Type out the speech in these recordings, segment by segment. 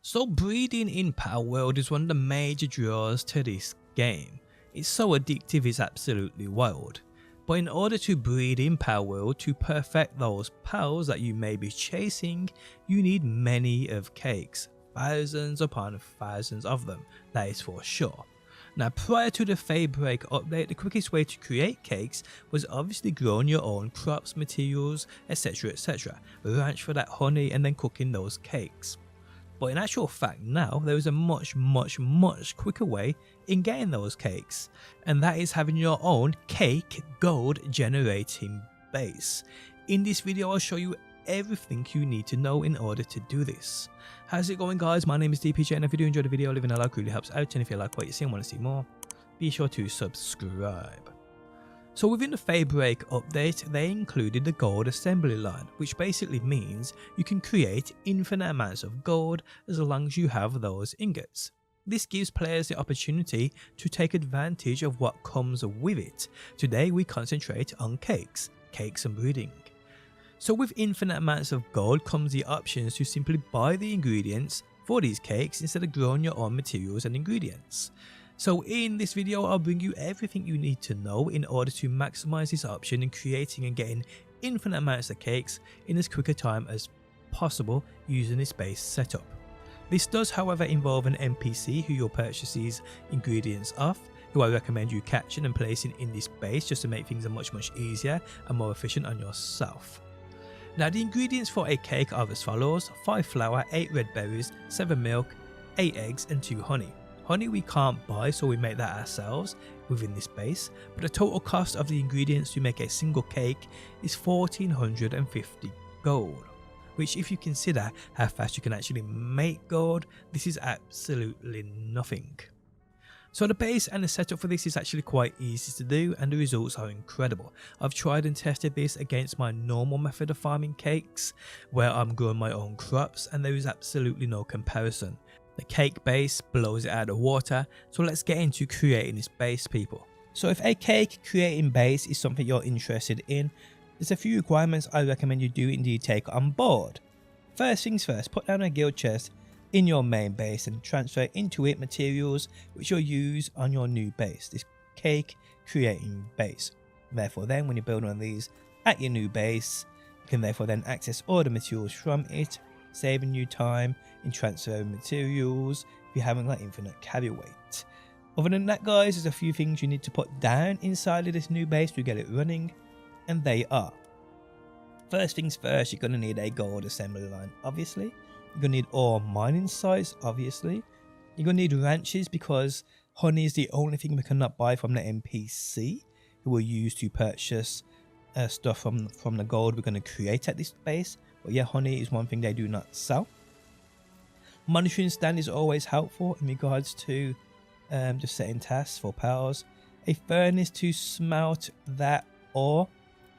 So breeding in Palworld is one of the major draws to this game. It's so addictive, it's absolutely wild. But in order to breed in Palworld, to perfect those pals that you may be chasing, you need many of cakes. Thousands upon thousands of them, that is for sure. Now prior to the Feybreak update, the quickest way to create cakes was obviously growing your own crops, materials, etc, ranch for that honey and then cooking those cakes. But in actual fact now, there is a much quicker way in getting those cakes, and that is having your own cake gold generating base. In this video I'll show you everything you need to know in order to do this. How's it going guys? My name is DPJ, and if you do enjoy the video, leaving a like really helps out, and if you like what you see and want to see more, be sure to subscribe. So within the Feybreak update, they included the gold assembly line, which basically means you can create infinite amounts of gold as long as you have those ingots. This gives players the opportunity to take advantage of what comes with it. Today we concentrate on cakes and breeding. So with infinite amounts of gold comes the options to simply buy the ingredients for these cakes instead of growing your own materials and ingredients. So in this video I'll bring you everything you need to know in order to maximize this option in creating and getting infinite amounts of cakes in as quick a time as possible using this base setup. This does however involve an NPC who you'll purchase these ingredients off, who I recommend you catching and placing in this base just to make things much easier and more efficient on yourself. Now the ingredients for a cake are as follows: 5 flour, 8 red berries, 7 milk, 8 eggs and 2 honey. Honey we can't buy, so we make that ourselves within this base, but the total cost of the ingredients to make a single cake is 1450 gold, which if you consider how fast you can actually make gold, this is absolutely nothing. So the base and the setup for this is actually quite easy to do, and the results are incredible. I've tried and tested this against my normal method of farming cakes, where I'm growing my own crops, and there is absolutely no comparison. The cake base blows it out of water, so let's get into creating this base, people. So if a cake creating base is something you're interested in, there's a few requirements I recommend you do indeed take on board. First things first, put down a guild chest in your main base and transfer into it materials which you'll use on your new base, this cake creating base. Therefore then when you build one of these at your new base, you can therefore then access all the materials from it, saving you time in transferring materials if you're having like infinite carry weight. Other than that guys, there's a few things you need to put down inside of this new base to get it running, and they are: first things first, you're going to need a gold assembly line, obviously. You're going to need ore mining sites, obviously. You're going to need ranches because honey is the only thing we cannot buy from the NPC, who will use to purchase stuff from the gold we're going to create at this base. But yeah, honey is one thing they do not sell. Monitoring stand is always helpful in regards to just setting tasks for pals. A furnace to smelt that ore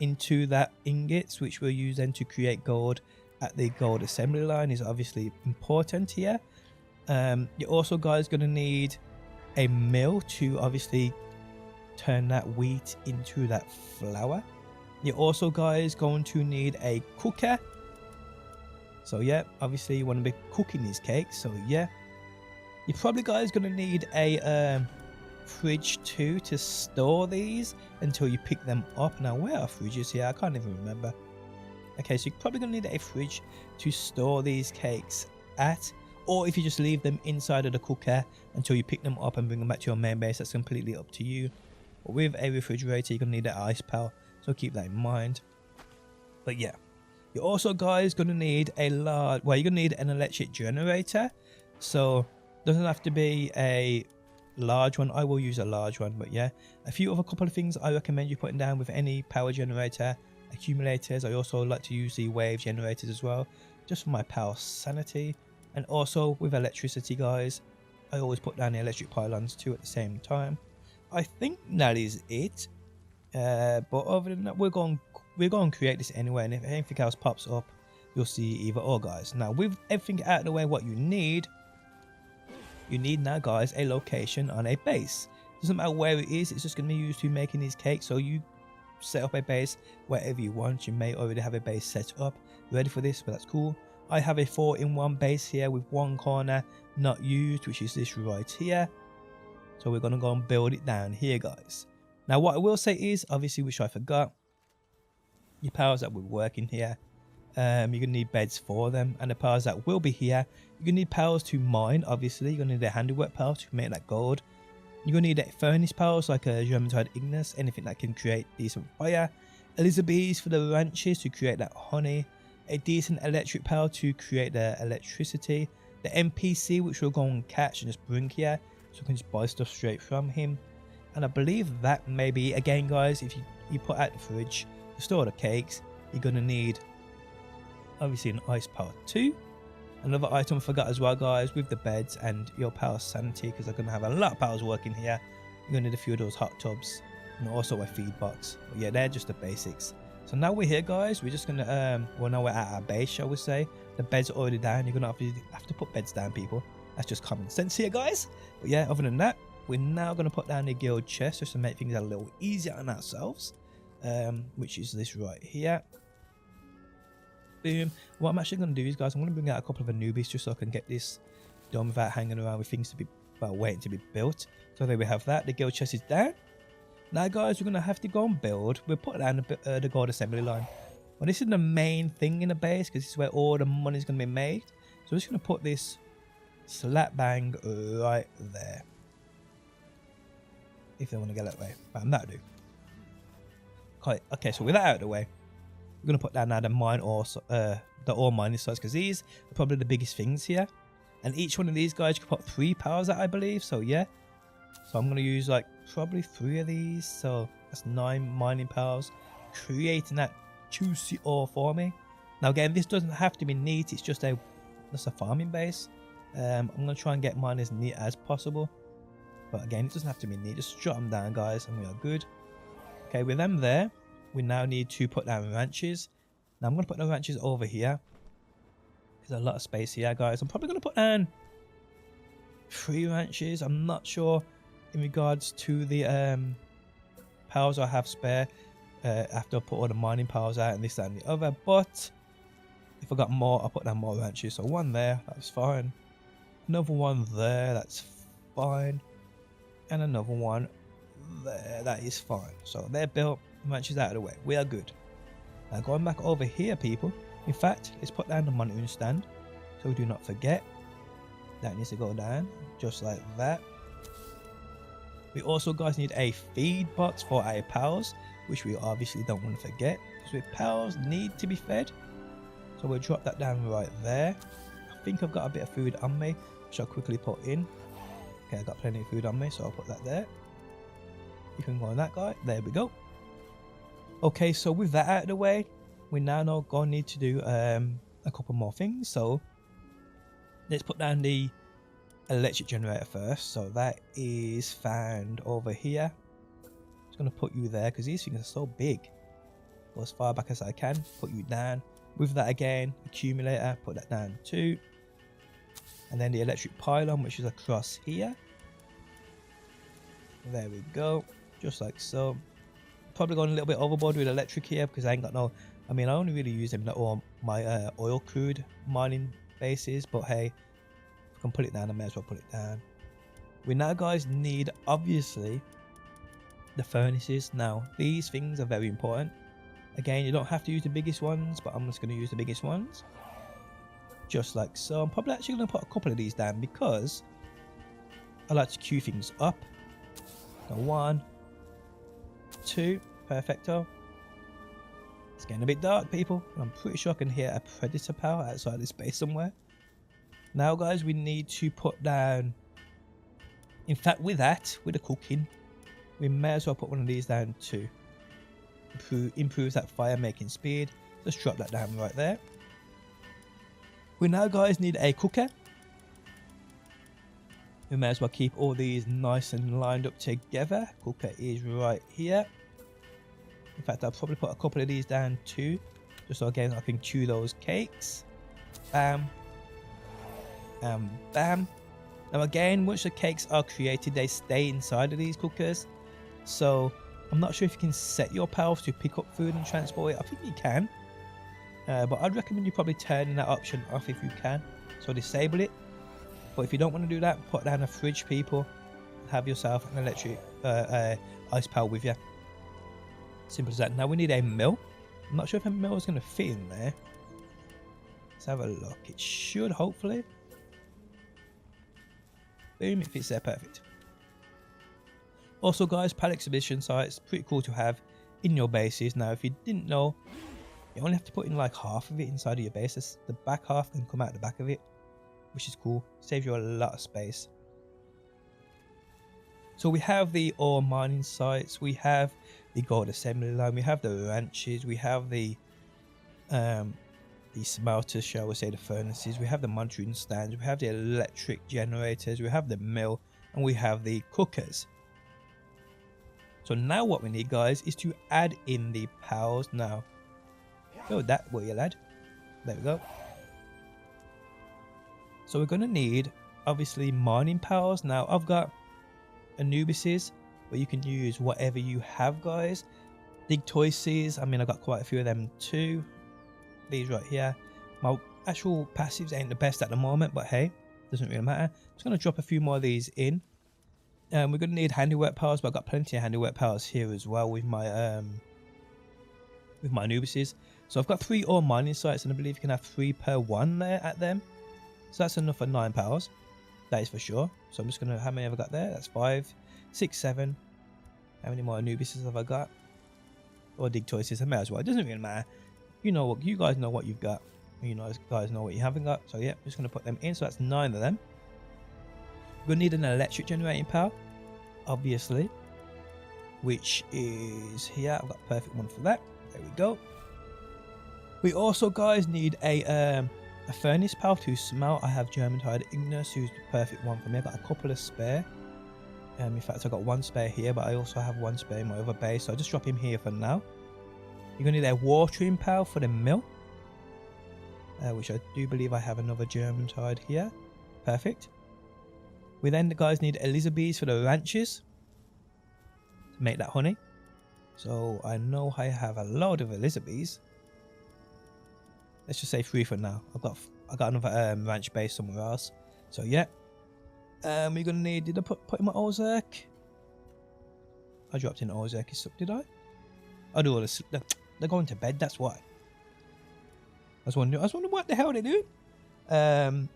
into that ingots, which we'll use then to create gold at the gold assembly line, is obviously important here. You're also guys going to need a mill to obviously turn that wheat into that flour. You're also guys going to need a cooker. So yeah, obviously you want to be cooking these cakes, so yeah. You're probably guys going to need a fridge too to store these until you pick them up. Now where are fridges here? I can't even remember. Okay, so you're probably going to need a fridge to store these cakes at, or if you just leave them inside of the cooker until you pick them up and bring them back to your main base, that's completely up to you. But with a refrigerator you're going to need an ice pal, so keep that in mind. But yeah, you're also guys going to need a large, well, you're going to need an electric generator. So it doesn't have to be a large one, I will use a large one, but yeah, a few other couple of things I recommend you putting down with any power generator: accumulators. I also like to use the wave generators as well, just for my power sanity. And also with electricity guys, I always put down the electric pylons too at the same time. I think that is it. But other than that, we're going to create this anyway, and if anything else pops up, you'll see either or guys. Now with everything out of the way, what you need now guys a location on a base. Doesn't matter where it is, it's just going to be used to making these cakes. So you set up a base wherever you want. You may already have a base set up ready for this, but that's cool. I have a 4-in-1 base here with one corner not used, which is this right here. So we're going to go and build it down here, guys. Now what I will say is, obviously, which I forgot, your powers that will work in here, you're going to need beds for them, and the powers that will be here, you're going to need powers to mine. Obviously, you're going to need a handiwork power to make that gold. You're going to need a furnace powers like a German-tide Ignis, anything that can create decent fire. Elizabeths for the ranches to create that honey. A decent electric power to create the electricity. The NPC, which we'll go and catch and just bring here, so we can just buy stuff straight from him. And I believe that maybe, again guys, if you put out the fridge to store the cakes, you're going to need obviously an ice power too. Another item I forgot as well, guys, with the beds and your power sanity, because they're going to have a lot of powers working here. You're going to need a few of those hot tubs and also a feed box. But yeah, they're just the basics. So now we're here, guys. We're just going to, well, now we're at our base, shall we say. The beds are already down. You're going to have to put beds down, people. That's just common sense here, guys. But yeah, other than that, we're now going to put down the guild chest just to make things a little easier on ourselves, which is this right here. Boom. What I'm actually going to do is, guys, I'm going to bring out a couple of Anubis just so I can get this done without hanging around with things to be, well, waiting to be built. So there we have that. The guild chest is down. Now, guys, we're going to have to go and build. We'll put down the gold assembly line. Well, this is the main thing in the base because this is where all the money is going to be made. So we're just going to put this slap bang right there. If they want to get that way. But I'm not do. Okay, so with that out of the way, we're going to put down now the mine ore, the ore mining sites, because these are probably the biggest things here. And each one of these guys, you can put 3 powers at, I believe. So yeah. So I'm going to use like probably 3 of these. So that's 9 mining powers, creating that juicy ore for me. Now again, this doesn't have to be neat. It's just a farming base. I'm going to try and get mine as neat as possible. But again, it doesn't have to be neat. Just jot them down, guys, and we are good. Okay, with them there, we now need to put down ranches. Now I'm going to put the ranches over here. There's a lot of space here, guys. I'm probably going to put down 3 ranches. I'm not sure in regards to the powers I have spare after I put all the mining powers out and this, that, and the other. But if I got more, I'll put down more ranches. So 1 there, that's fine. Another 1 there, that's fine. And another 1 there, that is fine. So they're built, ranches out of the way. We are good. Now going back over here, people. In fact, let's put down the monitoring stand so we do not forget. That needs to go down just like that. We also, guys, need a feed box for our powers, which we obviously don't want to forget, because our powers need to be fed. So we'll drop that down right there. I think I've got a bit of food on me, which I'll quickly put in. Okay, I've got plenty of food on me, so I'll put that there. You can go on that guy. There we go. Okay, so with that out of the way, we now going to need to do a couple more things. So let's put down the electric generator first. So that is found over here. I'm just going to put you there because these things are so big. Go as far back as I can. Put you down. With that again, accumulator, put that down too. And then the electric pylon, which is across here. There we go. Just like so. Probably going a little bit overboard with electric here because I ain't got no... I mean, I only really use them in all my oil crude mining bases. But hey, if I can put it down, I may as well put it down. We now, guys, need, obviously, the furnaces. Now, these things are very important. Again, you don't have to use the biggest ones, but I'm just going to use the biggest ones. Just like so. I'm probably actually going to put a couple of these down because I like to queue things up. So 1, 2, perfecto. It's getting a bit dark, people. I'm pretty sure I can hear a predator power outside this base somewhere. Now, guys, we need to put down... In fact, with the cooking, we may as well put one of these down too. Improves that fire making speed. Let's drop that down right there. We now, guys, need a cooker. We may as well keep all these nice and lined up together. Cooker is right here. In fact, I'll probably put a couple of these down too, just so again I can chew those cakes. Bam. And bam. Now again, once the cakes are created, they stay inside of these cookers. So I'm not sure if you can set your powers to pick up food and transport it. I think you can. but I'd recommend you probably turning that option off if you can, so disable it. But if you don't want to do that, put down a fridge, people, and have yourself an electric ice power with you. Simple as that. Now we need a mill. I'm not sure if a mill is going to fit in there. Let's have a look. It should, hopefully. Boom, it fits there, perfect. Also guys, pallet exhibition sites, pretty cool to have in your bases. Now if you didn't know, you only have to put in like half of it inside of your bases. The back half can come out the back of it, which is cool. Saves you a lot of space. So we have the ore mining sites, we have the gold assembly line, we have the ranches, we have the smelters, shall we say, the furnaces, we have the monitoring stands, we have the electric generators, we have the mill, and we have the cookers. So now what we need, guys, is to add in the powers. Now go that way, lad. There we go. So we're going to need, obviously, mining powers. Now I've got Anubis's, but you can use whatever you have, guys. Dig Toises, I mean, I got quite a few of them too. These right here. My actual passives ain't the best at the moment, but hey, doesn't really matter. I'm just going to drop a few more of these in. We're going to need handiwork powers, but I've got plenty of handiwork powers here as well with my Anubis's. So I've got 3 ore mining sites, and I believe you can have 3 per one there at them. So that's enough for 9 powers. That is for sure. So I'm just going to, how many have I got there? That's 5, 6, 7. How many more Anubis's have I got? Or Dig Toises, I may as well. It doesn't really matter. You know what, you guys know what you've got. You guys know what you haven't got. So yeah, I'm just going to put them in. So that's 9 of them. We're going to need an electric generating power, obviously, which is here. I've got a perfect one for that. There we go. We also, guys, need a furnace power to smelt. I have German-Tide Ignis, who's the perfect one for me. I've got a couple of spare. In fact, I've got 1 spare here, but I also have 1 spare in my other base, so I'll just drop him here for now. You're going to need a watering power for the mill, which I do believe I have another German-Tide here. Perfect. We then, guys, need Elizabeths for the ranches to make that honey. So I know I have a load of Elizabeths. Let's just say 3 for now. I got another ranch base somewhere else. So yeah. We're gonna need. Did I put in my Ozark? I dropped in Ozark. Did I? I do all this. They're going to bed. That's why. I was wondering what the hell they're doing.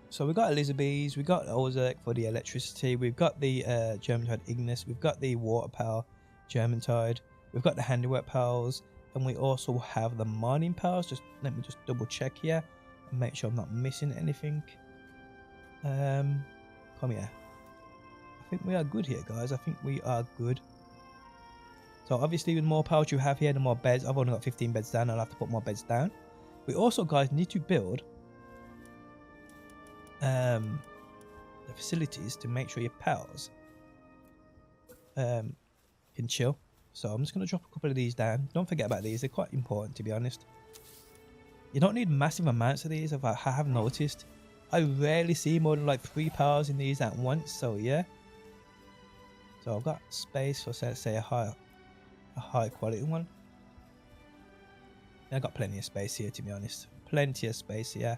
So we got Elizabeth's, we got Ozark for the electricity, we've got the German-Tide Ignis, we've got the water power, German-Tide, we've got the handiwork powers, and we also have the mining powers. Just let me just double check here and make sure I'm not missing anything. Come here. I think we are good here, guys. I think we are good. So obviously, the more powers you have here, the more beds. I've only got 15 beds down. I'll have to put more beds down. We also, guys, need to build the facilities to make sure your powers can chill. So I'm just going to drop a couple of these down. Don't forget about these. They're quite important, to be honest. You don't need massive amounts of these, I have noticed. I rarely see more than like 3 powers in these at once, so yeah. So I've got space for, say, a high quality one. I've got plenty of space here, to be honest. Plenty of space here.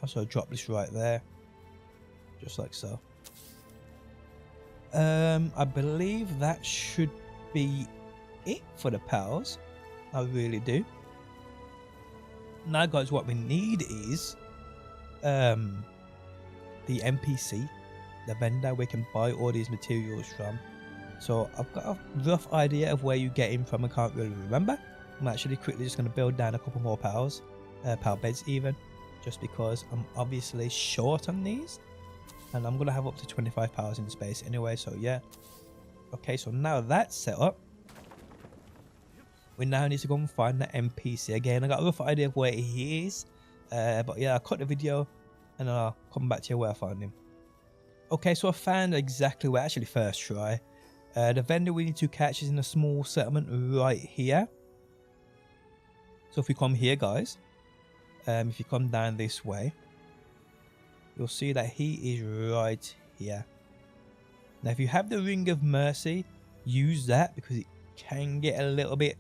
Also drop this right there, just like so. I believe that should be it for the powers. I really do. Now, guys, what we need is the NPC, the vendor we can buy all these materials from. So I've got a rough idea of where you get him from. I can't really remember. I'm actually quickly just going to build down a couple more powers, power beds even, just because I'm obviously short on these, and I'm going to have up to 25 powers in space anyway, so yeah. Okay, so now that's set up, we now need to go and find the NPC again. I got a rough idea of where he is, but yeah, I'll cut the video and I'll come back to you where I found him. Okay, so I found exactly where, actually first try. The vendor we need to catch is in a small settlement right here. So if we come here, guys, if you come down this way, you'll see that he is right here. Now if you have the Ring of Mercy, use that because it can get a little bit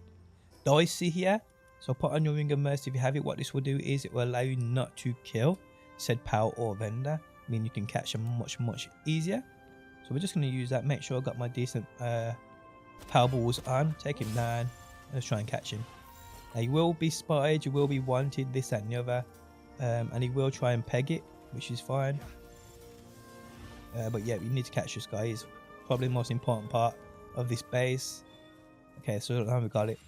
dicey here. So put on your Ring of Mercy if you have it. What this will do is it will allow you not to kill said pal or vendor. I mean, you can catch them much easier. So we're just going to use that. Make sure I got my decent power balls on. Take him down. Let's try and catch him. Now, you will be spotted, you will be wanted, this, that and the other. And he will try and peg it, which is fine. But yeah, you need to catch this guy. He's probably the most important part of this base. Okay, so now we got it.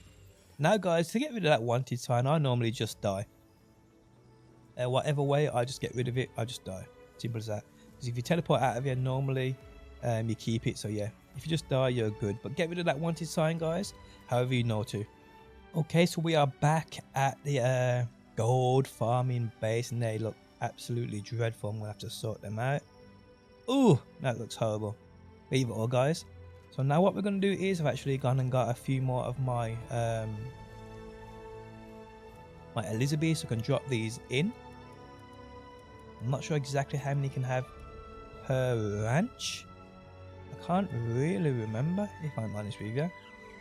Now guys, to get rid of that wanted sign, I normally just die. Whatever way, I just get rid of it, I just die. Simple as that. Because if you teleport out of here, normally you keep it. So yeah, if you just die, you're good. But get rid of that wanted sign, guys, however you know to. Okay, so we are back at the gold farming base, and they look absolutely dreadful. I'm going to have to sort them out. Ooh, that looks horrible. Leave it all, guys. So now what we're going to do is I've actually gone and got a few more of my my Elizabeth, so I can drop these in. I'm not sure exactly how many can have per ranch. I can't really remember, if I'm honest with you.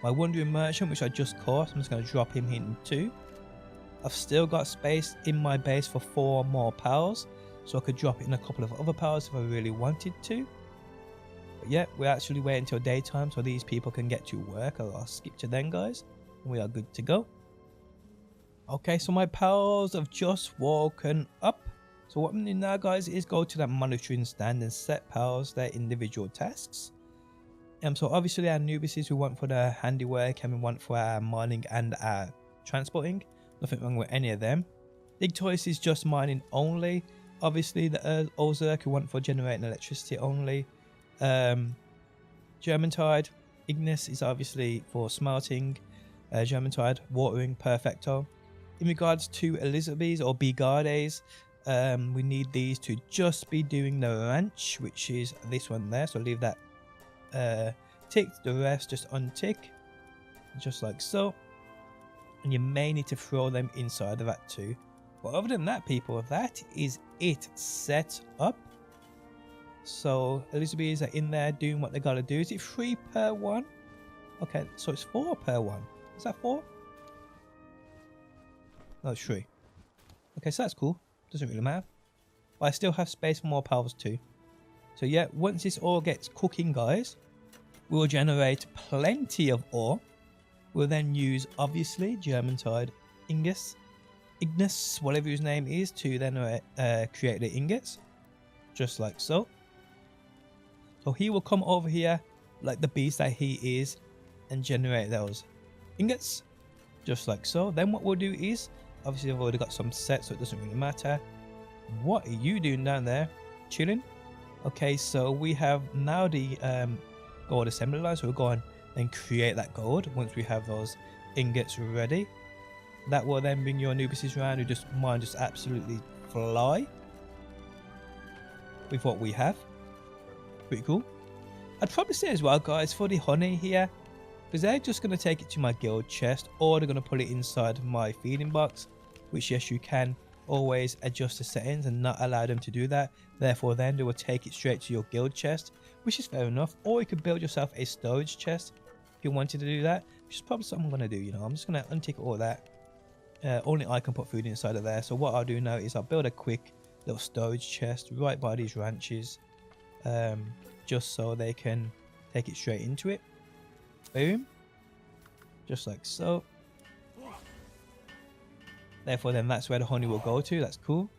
My Wandering Merchant, which I just caught, I'm just going to drop him in 2. I've still got space in my base for 4 more pals, so I could drop in a couple of other pals if I really wanted to. But yeah, we're actually waiting until daytime so these people can get to work. I'll skip to them, guys. We are good to go. Okay, so my pals have just woken up. So what I'm doing now, guys, is go to that monitoring stand and set pals their individual tasks. So obviously our Nubises we want for the handiwork, and we want for our mining and our transporting. Nothing wrong with any of them. Big Toys is just mining only. Obviously the Ozark we want for generating electricity only. Germantide, Ignis is obviously for smelting. Germantide, watering, perfecto. In regards to Elizabeths or Bigardes, we need these to just be doing the ranch, which is this one there. So leave that ticked, the rest just untick, just like so. And you may need to throw them inside of that too. But other than that, people, that is it set up. So Elizabeths are in there doing what they gotta do. Is it 3 per 1? Okay, so it's 4 per 1. Is that 4? No, it's 3. Okay, so that's cool. Doesn't really matter. But I still have space for more pals too. So yeah, once this all gets cooking, guys, we'll generate plenty of ore. We'll then use, obviously, Germantide, Ignis, whatever his name is, to then create the ingots. Just like so. So he will come over here, like the beast that he is, and generate those ingots. Just like so. Then what we'll do is, obviously I've already got some set, so it doesn't really matter. What are you doing down there? Chilling? Okay, so we have now the gold assembly line, so we'll go on and create that gold once we have those ingots ready. That will then bring your Anubises around who just mine just absolutely fly with what we have. Pretty cool. I'd probably say as well, guys, for the honey here, because they're just going to take it to my guild chest, or they're going to put it inside my feeding box, which yes, you can always adjust the settings and not allow them to do that. Therefore then they will take it straight to your guild chest, which is fair enough. Or you could build yourself a storage chest if you wanted to do that, which is probably something I'm going to do. You know, I'm just going to untick all that. Only I can put food inside of there. So what I'll do now is I'll build a quick little storage chest right by these ranches, just so they can take it straight into it. Boom, just like so. Therefore then that's where the honey will go to. That's cool.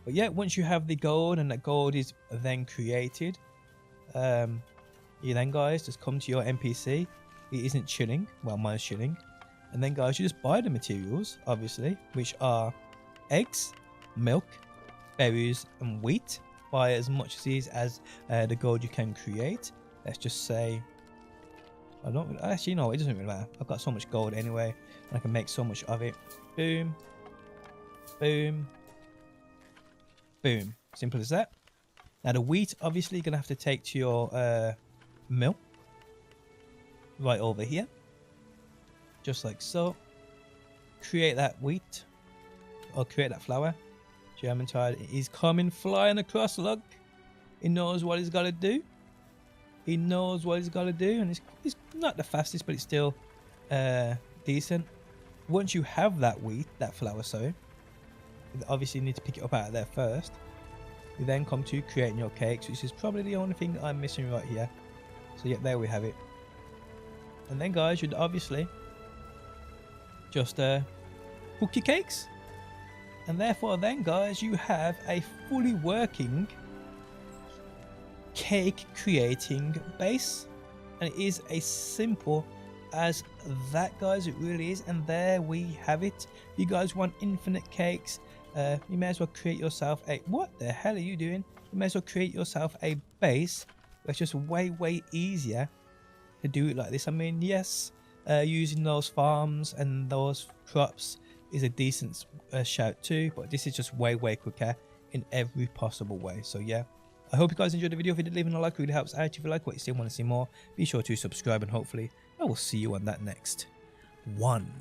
But yeah, once you have the gold and that gold is then created, you then, guys, just come to your NPC. It isn't chilling, well, mine's chilling. And then, guys, you just buy the materials, obviously, which are eggs, milk, berries and wheat. Buy as much of these as the gold you can create. Let's just say, I don't actually, no, it doesn't really matter. I've got so much gold anyway, and I can make so much of it. Boom, boom, boom. Simple as that. Now the wheat, obviously, you're gonna have to take to your mill right over here, just like so. Create that wheat, or create that flour. Germantide is coming flying across. Look, he knows what he's got to do. He knows what he's got to do, and it's not the fastest, but it's still decent. once you have that wheat, that flour, sorry, obviously you need to pick it up out of there first. You then come to creating your cakes, which is probably the only thing I'm missing right here. So yeah, there we have it. And then guys, you'd obviously just cook your cakes. And therefore then guys, you have a fully working cake creating base. And it is as simple as that guys, it really is. And there we have it. If you guys want infinite cakes, you may as well create yourself a, what the hell are you doing? You may as well create yourself a base. It's just way easier to do it like this. I mean, yes, using those farms and those crops is a decent shout too, but this is just way quicker in every possible way. So yeah, I hope you guys enjoyed the video. If you did, leaving a like really helps out. If you like what you still want to see more, be sure to subscribe, and hopefully I will see you on that next one.